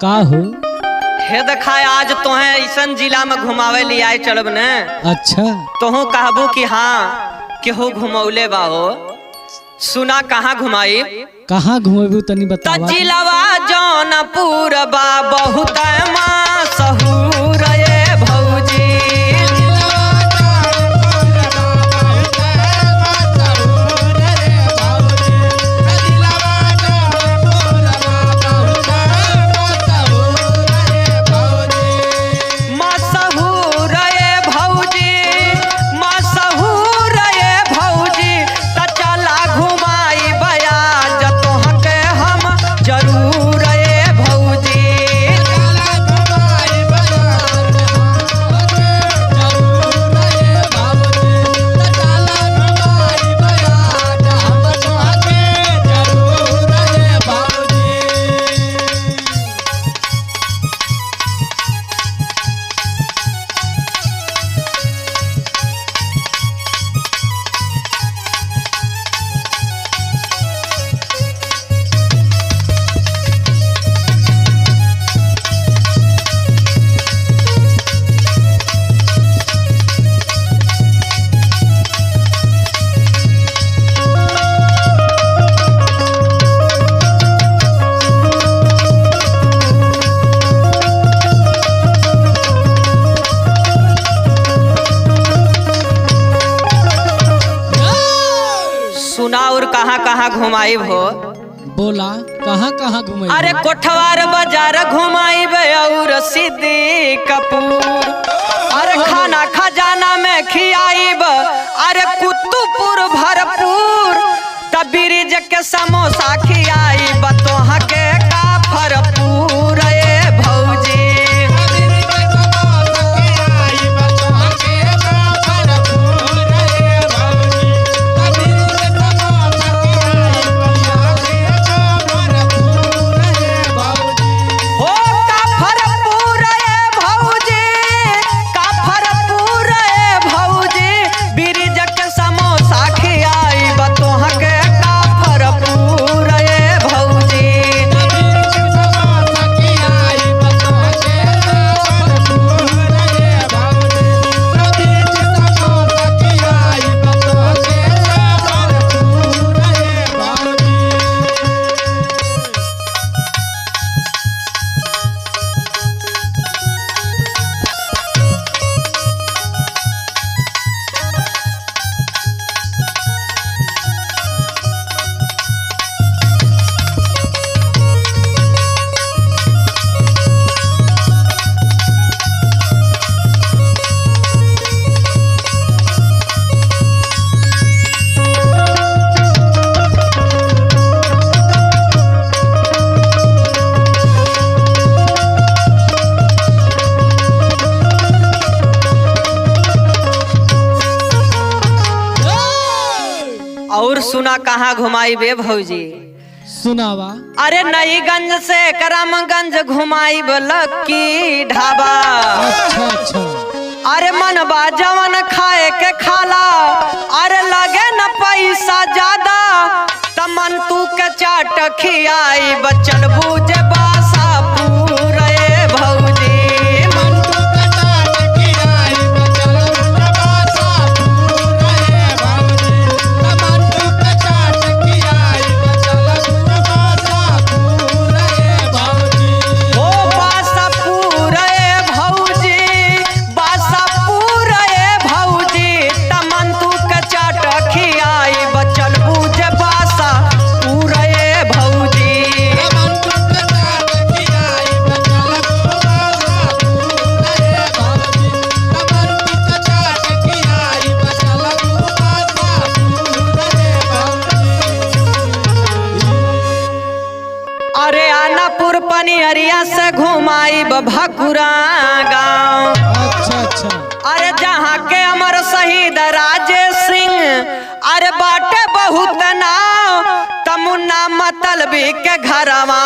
का हो? हे देखाए आज तोहे ऐसन जिला में घुमावे लिए आए चलब ने। अच्छा तोहू कहबू कि हाँ केहू घुमौले बाहो। सुना कहाँ घुमाई? कहाँ घुमेबू तनी बतावा। जिलावा जौनपुर बा बहुत मशहूर ये भौजी। और कहाँ कहाँ घुमाई हो? बोला कहाँ कहाँ घुमाई? अरे कोठवार बाजार घुमाई और सिद्दीकपुर। अरे खाना खजाना में खियाईब। अरे कुतुपुर भरपूर तबीरिज के समोसा खियाईब तोहा के काफरपुर ए भौजी। और सुना कहाँ घुमाई बे भौजी? सुनावा। अरे नईगंज से करमगंज घुमाई लक्की ढाबा। अच्छा अच्छा। अरे मनबा जवन खाए के खाला। अरे लगे न पैसा ज्यादा तमन तू के चाट खियाई बचल बूझे बासापुर ए भौजी। पनियरिया से घुमाई भकुरा गाँव। अच्छा अच्छा। अरे जहाँ के अमर शहीद राजेश सिंह अरे बाटे बहुत नाव तमुन्ना मतलबी के घरवा